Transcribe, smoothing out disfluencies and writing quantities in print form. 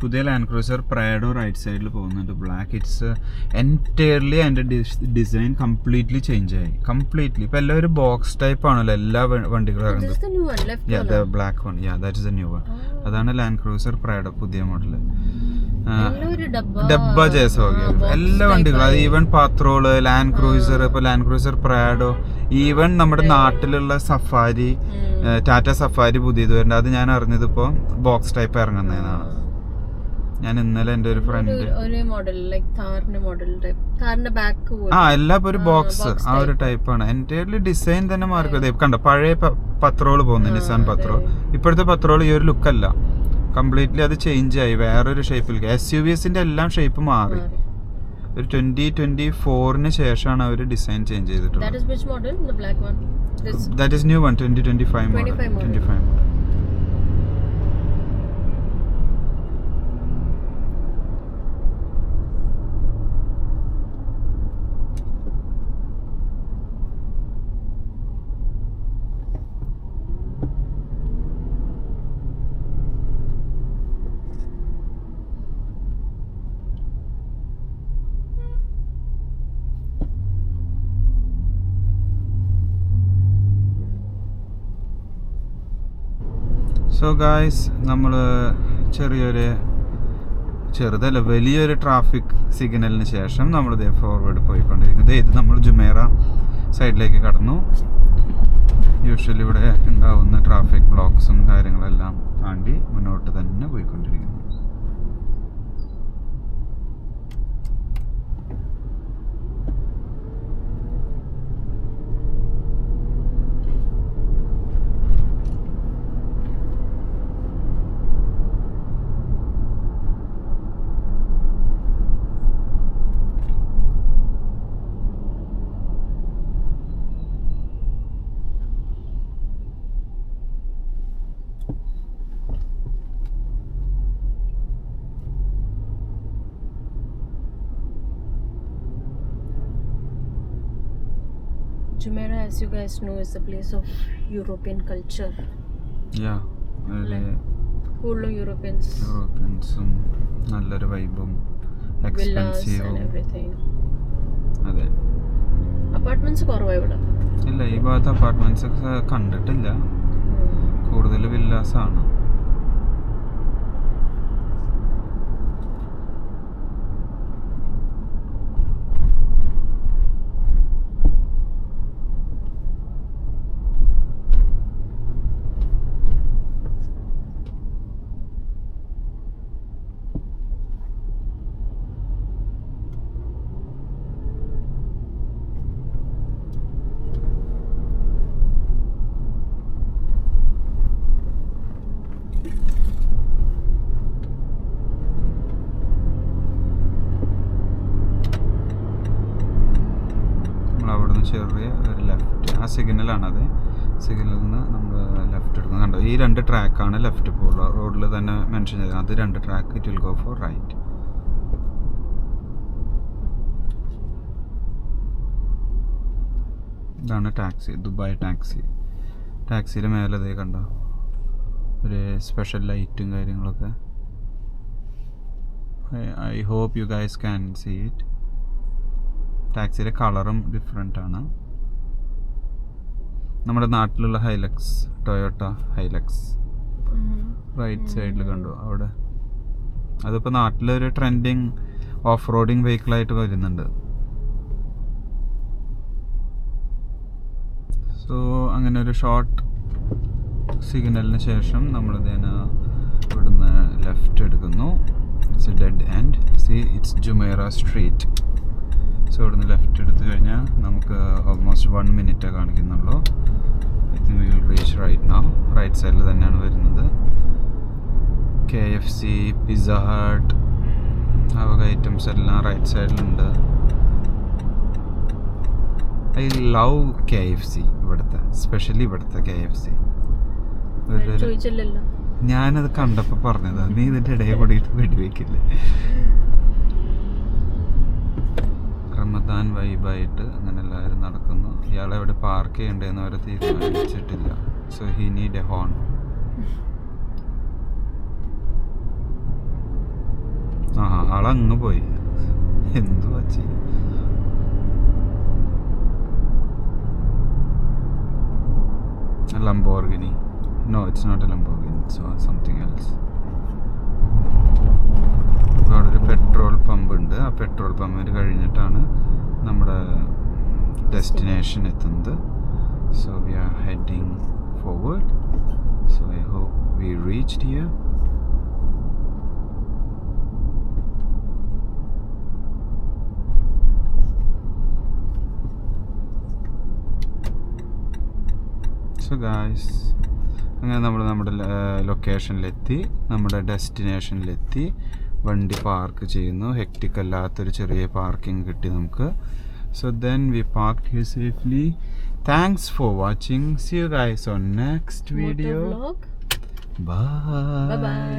പുതിയ land cruiser Prado right സൈഡിൽ പോകുന്നുണ്ട്. ബ്ലാക്ക്. ഇറ്റ്സ് എൻറ്റയർലി അതിൻ്റെ ഡിസൈൻ കംപ്ലീറ്റ്ലി ചേഞ്ച് ആയി. കംപ്ലീറ്റ്ലി ഇപ്പം എല്ലാവരും ബോക്സ് ടൈപ്പ് ആണല്ലോ എല്ലാ വണ്ടികളും ഇറങ്ങുന്നത്. Black one, that is A new one. അതാണ് ലാൻഡ് ക്രൂസർ പ്രാഡോ പുതിയ മോഡൽ. ഡബ്ബ ജയസോഗ്യ എല്ലാ വണ്ടികളും, അത് ഈവൻ പാത്രോള്, ലാൻഡ് ക്രൂസർ, ഇപ്പോൾ ലാൻഡ് ക്രൂസർ പ്രാഡോ, ഈവൻ നമ്മുടെ നാട്ടിലുള്ള സഫാരി, ടാറ്റ സഫാരി പുതിയത് വരുന്നുണ്ട്. അത് ഞാൻ അറിഞ്ഞത് ഇപ്പോൾ ബോക്സ് ടൈപ്പ് ഇറങ്ങുന്നതാണ്. ഞാൻ ഇന്നലെ എൻ്റെ ഒരു ഫ്രണ്ട് എല്ലാം ഒരു ബോക്സ് ആ ഒരു ടൈപ്പാണ്. എൻ്റെ ഡിസൈൻ തന്നെ മാറി. കണ്ടോ പഴയ പത്രോള് പോകുന്നു, നിസാൻ പത്രോൾ. ഇപ്പോഴത്തെ പത്രോൾ ഈ ഒരു ലുക്കല്ല, കംപ്ലീറ്റ്ലി അത് ചേഞ്ച് ആയി, വേറൊരു ഷേപ്പിൽ. SUVസിന്റെ എല്ലാം ഷേപ്പ് മാറി. ഒരു 2024 ശേഷമാണ് അവർ ഡിസൈൻ ചേഞ്ച് ചെയ്തിട്ടുള്ളത്. That is new one, 2025 model. 25 model. So guys, നമ്മൾ ചെറുതല്ല വലിയൊരു ട്രാഫിക് സിഗ്നലിന് ശേഷം നമ്മളിത് ഫോർവേഡ് പോയിക്കൊണ്ടിരിക്കുന്നത്. ഇത് നമ്മൾ ജുമേറ സൈഡിലേക്ക് കടന്നു. യൂഷ്വലി ഇവിടെ ഉണ്ടാവുന്ന ട്രാഫിക് ബ്ലോക്സും കാര്യങ്ങളെല്ലാം താണ്ടി മുന്നോട്ട് തന്നെ പോയിക്കൊണ്ടിരിക്കുന്നു. Jumeirah, as you guys know, is a place of European culture. Yeah, full of Europeans. നല്ലൊരു വൈബും എക്സ്പെൻസീവും everything. അതെ. അപ്പാർട്ട്മെന്റ്സ് കുറവാണ് ഇവിടെ. ഇല്ല, ഈ ഭാഗത്ത് അപ്പാർട്ട്മെന്റ്സ് കണ്ടിട്ടില്ല. കൂടുതൽ വില്ലാസ് ആണ്. ചെറിയ ഒരു ലെഫ്റ്റ്, ആ സിഗ്നലാണത്. സിഗ്നലിൽ നിന്ന് നമ്മൾ ലെഫ്റ്റ് എടുക്കുന്നത്. കണ്ടോ, ഈ 2 ട്രാക്കാണ് ലെഫ്റ്റ് പോകുക. റോഡിൽ തന്നെ മെൻഷൻ ചെയ്തത് അത് 2 track. It will go for right. ഇതാണ് ടാക്സി, ദുബായ് ടാക്സി. ടാക്സിയിൽ മേലെ ഇതേ കണ്ടോ ഒരു സ്പെഷ്യൽ ലൈറ്റും കാര്യങ്ങളൊക്കെ. I hope you guys can see it. ടാക്സിയുടെ കളറും ഡിഫറെൻ്റ് ആണ്. നമ്മുടെ നാട്ടിലുള്ള ഹൈലക്സ്, ടൊയോട്ട ഹൈലക്സ് റൈറ്റ് സൈഡിൽ കണ്ടു അവിടെ. അതിപ്പോൾ നാട്ടിലൊരു ട്രെൻഡിങ് ഓഫ് റോഡിങ് വെഹിക്കിളായിട്ട് വരുന്നുണ്ട്. സോ അങ്ങനെ ഒരു ഷോർട്ട് സിഗ്നലിന് ശേഷം നമ്മളിതിന് ഇവിടുന്ന് ലെഫ്റ്റ് എടുക്കുന്നു. It's a dead end. See, it's Jumeirah street. So ഇവിടുന്ന് ലെഫ്റ്റ് എടുത്തു കഴിഞ്ഞാൽ നമുക്ക് ഓൾമോസ്റ്റ് 1 മിനിറ്റേ കാണിക്കുന്നുള്ളൂ. I think we will reach right now. Right സൈഡിൽ തന്നെയാണ് വരുന്നത്. KFC, പിസ്സ ഹട്ട്, ആ വക ഐറ്റംസ് എല്ലാം റൈറ്റ് സൈഡിലുണ്ട്. ഐ ലവ് KFC ഇവിടുത്തെ, സ്പെഷ്യലി ഇവിടുത്തെ KFC. ഞാനത് കണ്ടപ്പോൾ പറഞ്ഞതാ, നീ ഇതിൻ്റെ ഇടയിൽ കൂടിയിട്ട് വെടിവെക്കില്ലേ. റമദാൻ വൈബായിട്ട് അങ്ങനെ എല്ലാവരും നടക്കുന്നു. ഇയാളെവിടെ പാർക്ക് ചെയ്യണ്ടേന്ന് അവർ തീരുമാനിച്ചിട്ടില്ല. So he need a horn. ആളങ്ങ് പോയി. എന്തുവാ ചെയ്യും? Lamborghini. No, it's not a Lamborghini. It's something else. അവിടെ ഒരു പെട്രോൾ പമ്പ് ഉണ്ട്. ആ പെട്രോൾ പമ്പിൽ കഴിഞ്ഞിട്ടാണ് നമ്മുടെ ഡെസ്റ്റിനേഷൻ എത്തുന്നത്. So we are heading forward. So I hope we reached here. So guys, അങ്ങനെ നമ്മൾ നമ്മുടെ ലൊക്കേഷനിലെത്തി, നമ്മുടെ ഡെസ്റ്റിനേഷനിലെത്തി. വണ്ടി പാർക്ക് ചെയ്യുന്നു. ഹെക്റ്റിക് അല്ലാത്തൊരു ചെറിയ പാർക്കിംഗ് കിട്ടി നമുക്ക്. So then we parked here safely. Thanks for watching. See you guys on next video. Motovlog. Bye. Bye bye.